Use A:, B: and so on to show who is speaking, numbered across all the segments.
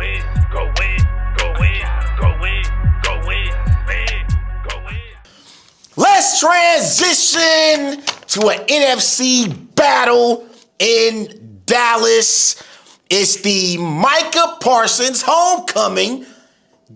A: win, go win, go win, go win, go win, man, go win.
B: Let's transition to an NFC battle in Dallas. It's the Micah Parsons homecoming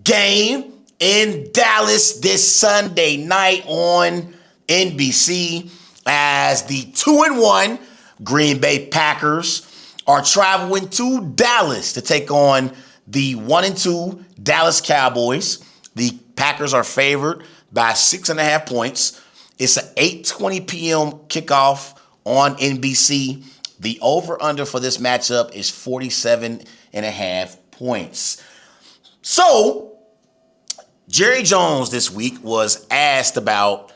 B: game in Dallas this Sunday night on NBC as the 2-1 Green Bay Packers are traveling to Dallas to take on the 1-2 Dallas Cowboys. The Packers are favored by 6.5 points. It's an 8:20 p.m. kickoff on NBC. The over-under for this matchup is 47.5 points. So, Jerry Jones this week was asked about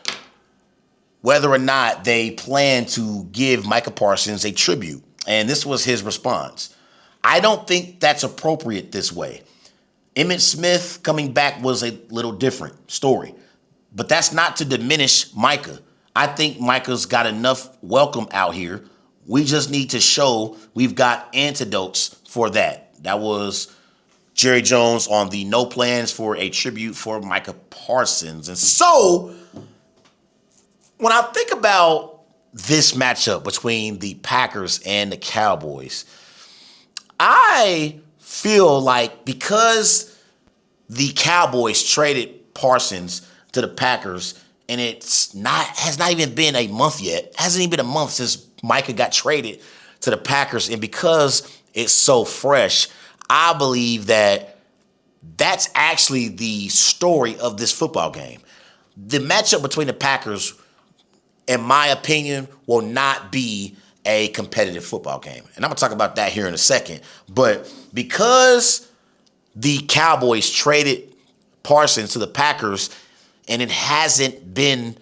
B: whether or not they plan to give Micah Parsons a tribute. And this was his response. I don't think that's appropriate this way. Emmitt Smith coming back was a little different story. But that's not to diminish Micah. I think Micah's got enough welcome out here. We just need to show we've got antidotes for that. That was Jerry Jones on the no plans for a tribute for Micah Parsons. And so, when I think about this matchup between the Packers and the Cowboys, I feel like because the Cowboys traded Parsons to the Packers, and has not even been a month yet. Hasn't even been a month since Micah got traded to the Packers, and because it's so fresh, I believe that that's actually the story of this football game. The matchup between the Packers, in my opinion, will not be a competitive football game. And I'm going to talk about that here in a second. But because the Cowboys traded Parsons to the Packers, and it hasn't been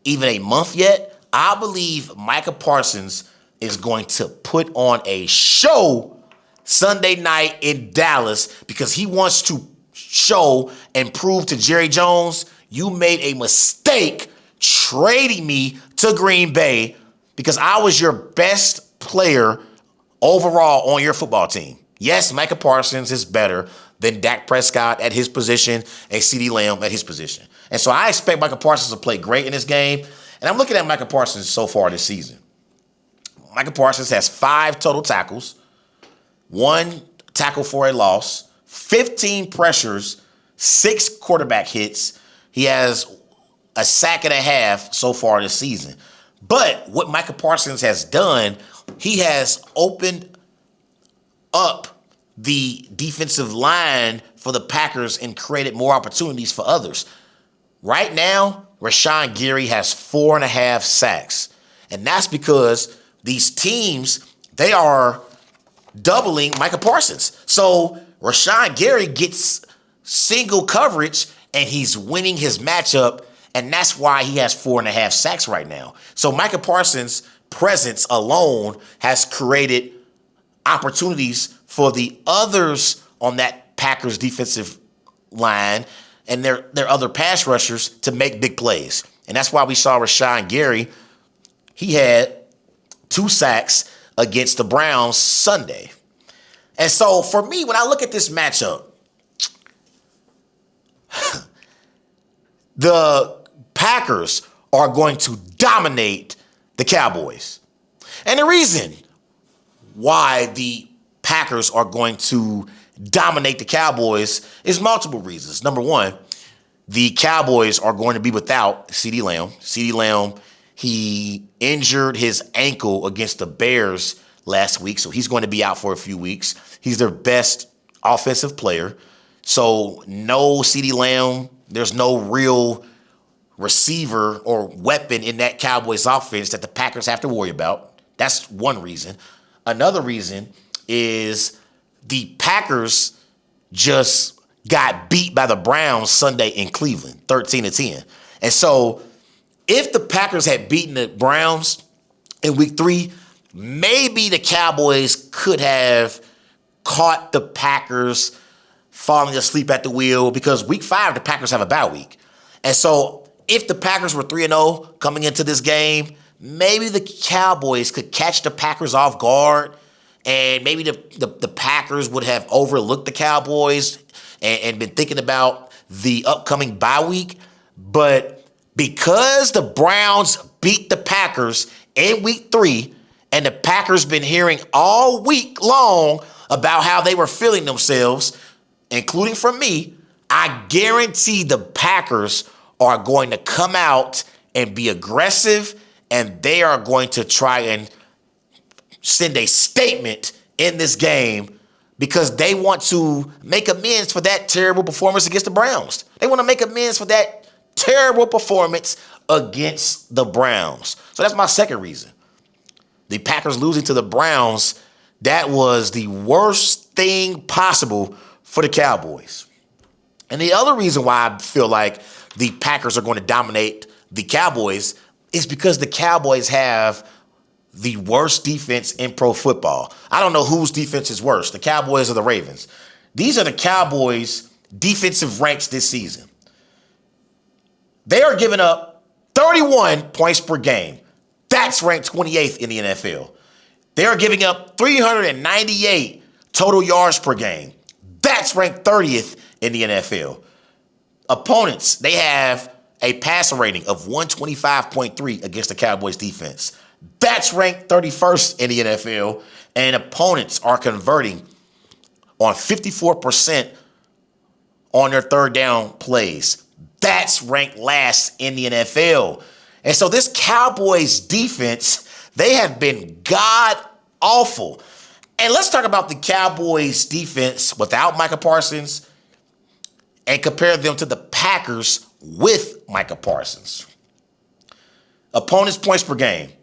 B: even a month yet, I believe Micah Parsons is going to put on a show Sunday night in Dallas because he wants to show and prove to Jerry Jones, you made a mistake trading me to Green Bay because I was your best player overall on your football team. Yes, Micah Parsons is better than Dak Prescott at his position and CeeDee Lamb at his position. And so I expect Micah Parsons to play great in this game. And I'm looking at Micah Parsons so far this season. Micah Parsons has 5 total tackles, 1 tackle for a loss, 15 pressures, 6 quarterback hits. He has a sack and a half so far this season. But what Micah Parsons has done, he has opened up the defensive line for the Packers and created more opportunities for others. Right now, Rashawn Gary has 4.5 sacks. And that's because these teams, they are doubling Micah Parsons. So Rashawn Gary gets single coverage and he's winning his matchup. And that's why he has 4.5 sacks right now. So Micah Parsons' presence alone has created opportunities for the others on that Packers defensive line and their other pass rushers to make big plays. And that's why we saw Rashawn Gary. He had 2 sacks against the Browns Sunday. And so for me, when I look at this matchup, the Packers are going to dominate the Cowboys. And the reason why the Packers are going to dominate the Cowboys is multiple reasons. Number one, the Cowboys are going to be without CeeDee Lamb. CeeDee Lamb, he injured his ankle against the Bears last week, so he's going to be out for a few weeks. He's their best offensive player. So no CeeDee Lamb. There's no real receiver or weapon in that Cowboys offense that the Packers have to worry about. That's one reason. Another reason is the Packers just got beat by the Browns Sunday in Cleveland, 13-10. And so if the Packers had beaten the Browns in week 3, maybe the Cowboys could have caught the Packers falling asleep at the wheel because week 5, the Packers have a bye week. And so if the Packers were 3-0 coming into this game, maybe the Cowboys could catch the Packers off guard and maybe the Packers would have overlooked the Cowboys and been thinking about the upcoming bye week. But because the Browns beat the Packers in week 3, and the Packers been hearing all week long about how they were feeling themselves, including from me, I guarantee the Packers are going to come out and be aggressive, and they are going to try and send a statement in this game because they want to make amends for that terrible performance against the Browns. They want to make amends for that terrible performance against the Browns. So that's my second reason. The Packers losing to the Browns, that was the worst thing possible for the Cowboys. And the other reason why I feel like the Packers are going to dominate the Cowboys is because the Cowboys have the worst defense in pro football. I don't know whose defense is worse, the Cowboys or the Ravens. These are the Cowboys' defensive ranks this season. They are giving up 31 points per game. That's ranked 28th in the NFL. They are giving up 398 total yards per game. That's ranked 30th in the NFL. Opponents, they have a passer rating of 125.3 against the Cowboys defense. That's ranked 31st in the NFL. And opponents are converting on 54% on their third down plays. That's ranked last in the NFL. And so this Cowboys defense, they have been god awful. And let's talk about the Cowboys defense without Micah Parsons and compare them to the Packers with Micah Parsons. Opponents' points per game.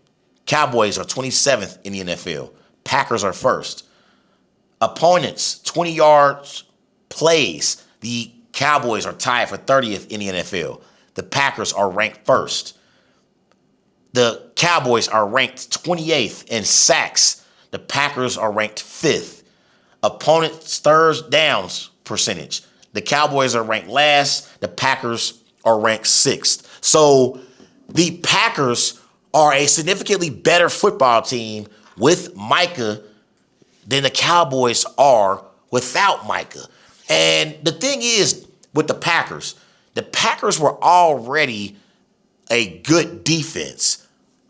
B: Cowboys are 27th in the NFL. Packers are first. Opponents, 20 yards plays. The Cowboys are tied for 30th in the NFL. The Packers are ranked first. The Cowboys are ranked 28th in sacks. The Packers are ranked 5th. Opponents' third downs percentage. The Cowboys are ranked last. The Packers are ranked 6th. So the Packers are a significantly better football team with Micah than the Cowboys are without Micah. And the thing is with the Packers were already a good defense.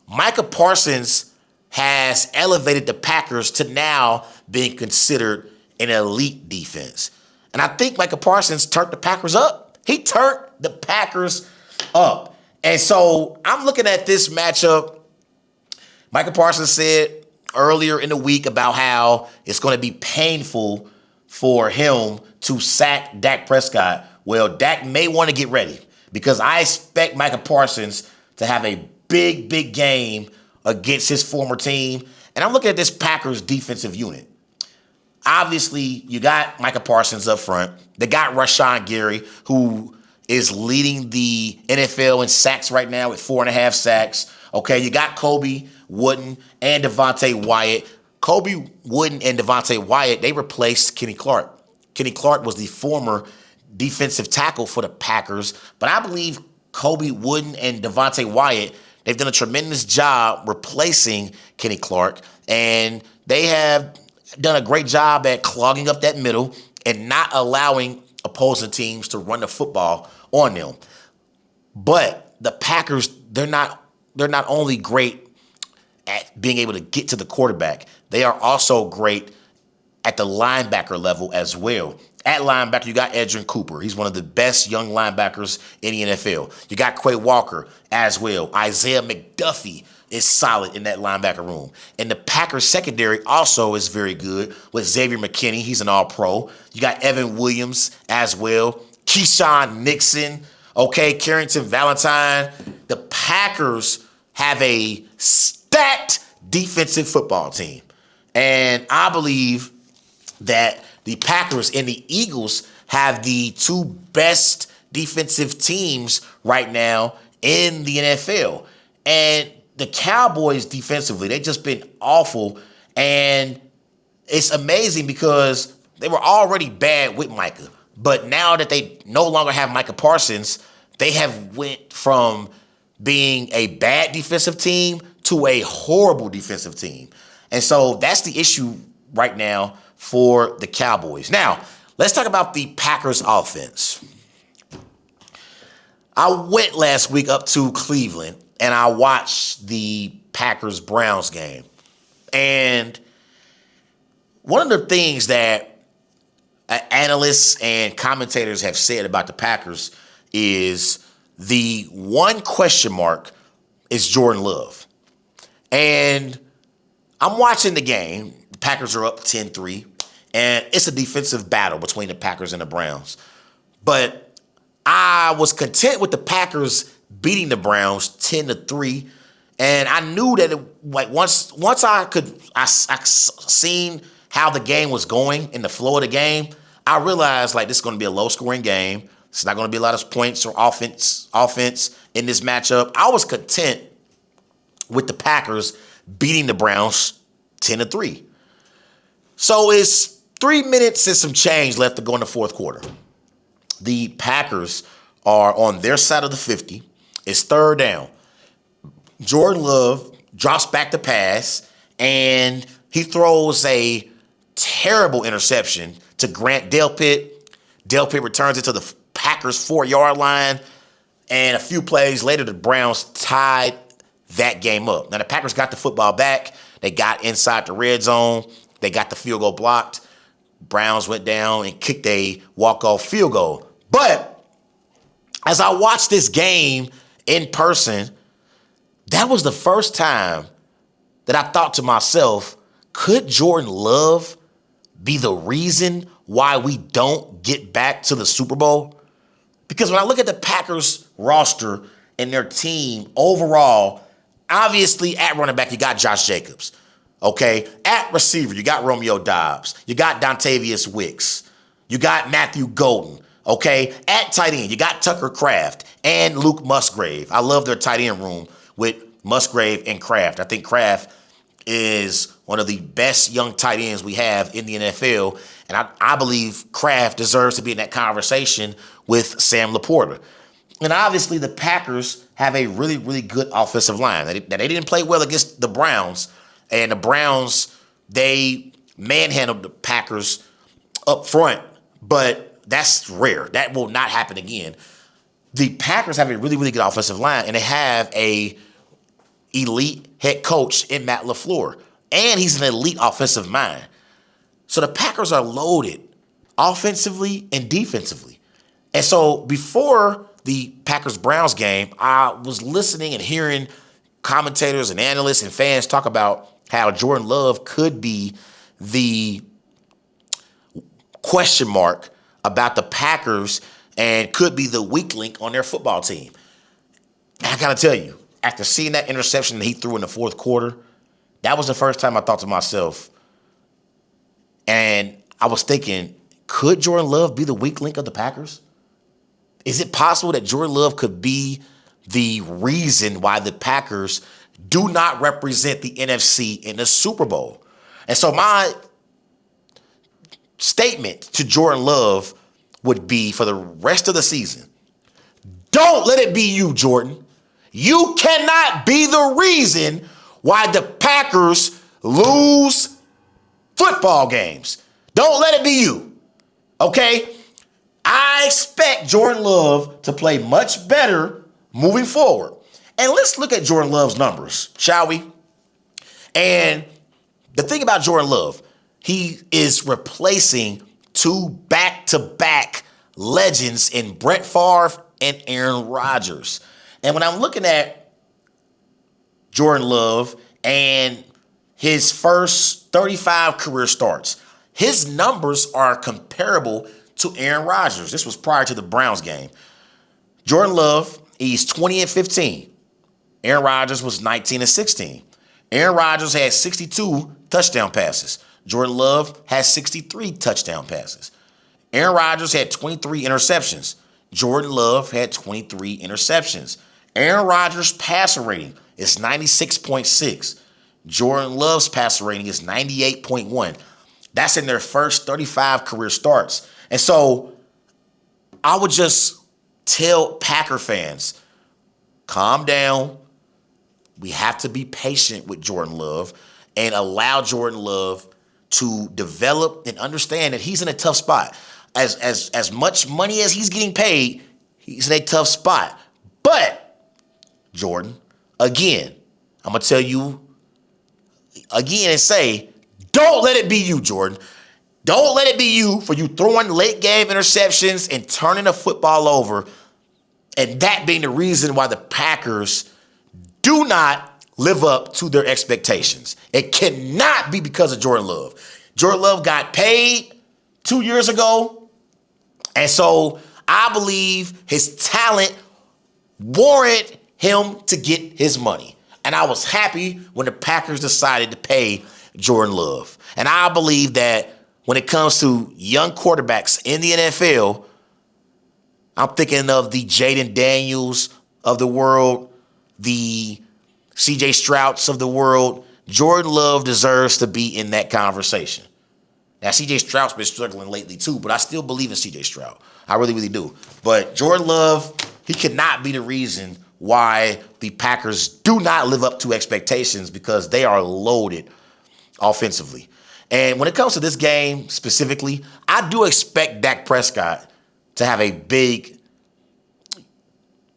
B: Micah Parsons has elevated the Packers to now being considered an elite defense. And I think Micah Parsons turned the Packers up. He turned the Packers up. And so I'm looking at this matchup. Micah Parsons said earlier in the week about how it's going to be painful for him to sack Dak Prescott. Well, Dak may want to get ready because I expect Micah Parsons to have a big game against his former team. And I'm looking at this Packers defensive unit. Obviously, you got Micah Parsons up front. They got Rashawn Gary, who is leading the NFL in sacks right now with 4.5 sacks. Okay, you got Kobe Wooden and Devontae Wyatt. Kobe Wooden and Devontae Wyatt, they replaced Kenny Clark. Kenny Clark was the former defensive tackle for the Packers, but I believe Kobe Wooden and Devontae Wyatt, they've done a tremendous job replacing Kenny Clark, and they have done a great job at clogging up that middle and not allowing opposing teams to run the football on them. But the Packers, they're not only great at being able to get to the quarterback, they are also great at the linebacker level as well. At linebacker, you got Edgerrin Cooper. He's one of the best young linebackers in the NFL. You got Quay Walker as well. Isaiah McDuffie is solid in that linebacker room. And the Packers secondary also is very good with Xavier McKinney. He's an all-pro. You got Evan Williams as well. Keyshawn Nixon. Okay, Carrington Valentine. The Packers have a stacked defensive football team. And I believe that the Packers and the Eagles have the two best defensive teams right now in the NFL. And the Cowboys defensively, they've just been awful. And it's amazing because they were already bad with Micah. But now that they no longer have Micah Parsons, they have went from being a bad defensive team to a horrible defensive team. And so that's the issue right now for the Cowboys. Now, let's talk about the Packers offense. I went last week up to Cleveland and I watched the Packers-Browns game. And one of the things that analysts and commentators have said about the Packers is the one question mark is Jordan Love. And I'm watching the game. The Packers are up 10-3, and it's a defensive battle between the Packers and the Browns. But I was content with the Packers beating the Browns 10-3, and I knew that once I seen how the game was going in the flow of the game, I realized this is going to be a low-scoring game. It's not going to be a lot of points or offense in this matchup. I was content with the Packers beating the Browns 10-3. So it's 3 minutes and some change left to go in the fourth quarter. The Packers are on their side of the 50. It's third down. Jordan Love drops back to pass, and he throws a terrible interception to Grant Delpit. Delpit returns it to the Packers 4-yard line, and a few plays later, the Browns tied that game up. Now, the Packers got the football back. They got inside the red zone. They got the field goal blocked. Browns went down and kicked a walk-off field goal. But as I watched this game in person, that was the first time that I thought to myself, could Jordan Love be the reason why we don't get back to the Super Bowl? Because when I look at the Packers roster and their team overall, obviously at running back, you got Josh Jacobs. Okay? At receiver, you got Romeo Doubs. You got Dontavius Wicks. You got Matthew Golden. Okay? At tight end, you got Tucker Kraft and Luke Musgrave. I love their tight end room with Musgrave and Kraft. I think Kraft is one of the best young tight ends we have in the NFL. And I believe Kraft deserves to be in that conversation with Sam Laporta. And obviously the Packers have a really, really good offensive line. They didn't play well against the Browns. And the Browns, they manhandled the Packers up front. But that's rare. That will not happen again. The Packers have a really, really good offensive line. And they have a elite head coach in Matt LaFleur. And he's an elite offensive mind. So the Packers are loaded offensively and defensively. And so before the Packers-Browns game, I was listening and hearing commentators and analysts and fans talk about how Jordan Love could be the question mark about the Packers and could be the weak link on their football team. And I got to tell you, after seeing that interception that he threw in the fourth quarter, that was the first time I thought to myself, and I was thinking, could Jordan Love be the weak link of the Packers? Is it possible that Jordan Love could be the reason why the Packers do not represent the NFC in the Super Bowl? And so my statement to Jordan Love would be for the rest of the season, don't let it be you, Jordan. You cannot be the reason why the Packers lose football games. Don't let it be you. Okay? I expect Jordan Love to play much better moving forward. And let's look at Jordan Love's numbers, shall we? And the thing about Jordan Love, he is replacing two back-to-back legends in Brett Favre and Aaron Rodgers. And when I'm looking at Jordan Love and his first 35 career starts, his numbers are comparable to Aaron Rodgers. This was prior to the Browns game. Jordan Love, he's 20-15. Aaron Rodgers was 19-16. Aaron Rodgers had 62 touchdown passes. Jordan Love has 63 touchdown passes. Aaron Rodgers had 23 interceptions. Jordan Love had 23 interceptions. Aaron Rodgers' passer rating is 96.6. Jordan Love's passer rating is 98.1. That's in their first 35 career starts. And so I would just tell Packer fans, calm down. We have to be patient with Jordan Love and allow Jordan Love to develop and understand that he's in a tough spot. As much money as he's getting paid, he's in a tough spot. But, Jordan, again, I'm going to tell you again and say, don't let it be you, Jordan. Don't let it be you for you throwing late game interceptions and turning the football over, and that being the reason why the Packers do not live up to their expectations. It cannot be because of Jordan Love. Jordan Love got paid 2 years ago, and so I believe his talent warranted him to get his money. And I was happy when the Packers decided to pay Jordan Love. And I believe that when it comes to young quarterbacks in the NFL, I'm thinking of the Jaden Daniels of the world, the CJ Strouds of the world. Jordan Love deserves to be in that conversation. Now, CJ Stroud's been struggling lately too, but I still believe in CJ Stroud. I really, really do. But Jordan Love, he cannot be the reason why the Packers do not live up to expectations, because they are loaded offensively. And when it comes to this game specifically, I do expect Dak Prescott to have a big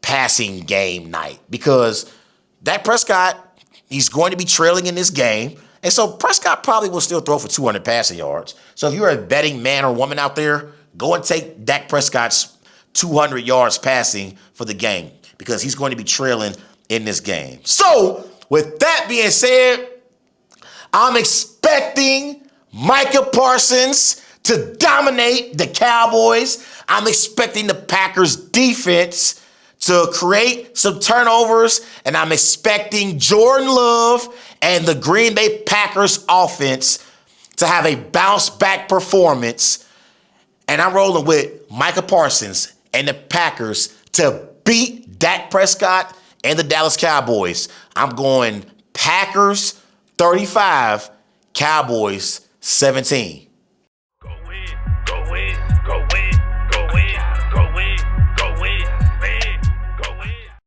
B: passing game night, because Dak Prescott, he's going to be trailing in this game. And so Prescott probably will still throw for 200 passing yards. So if you're a betting man or woman out there, go and take Dak Prescott's 200 yards passing for the game, because he's going to be trailing in this game. So with that being said, I'm expecting Micah Parsons to dominate the Cowboys. I'm expecting the Packers defense to create some turnovers, and I'm expecting Jordan Love and the Green Bay Packers offense to have a bounce back performance. And I'm rolling with Micah Parsons and the Packers to beat Dak Prescott and the Dallas Cowboys. I'm going Packers 35, Cowboys 17.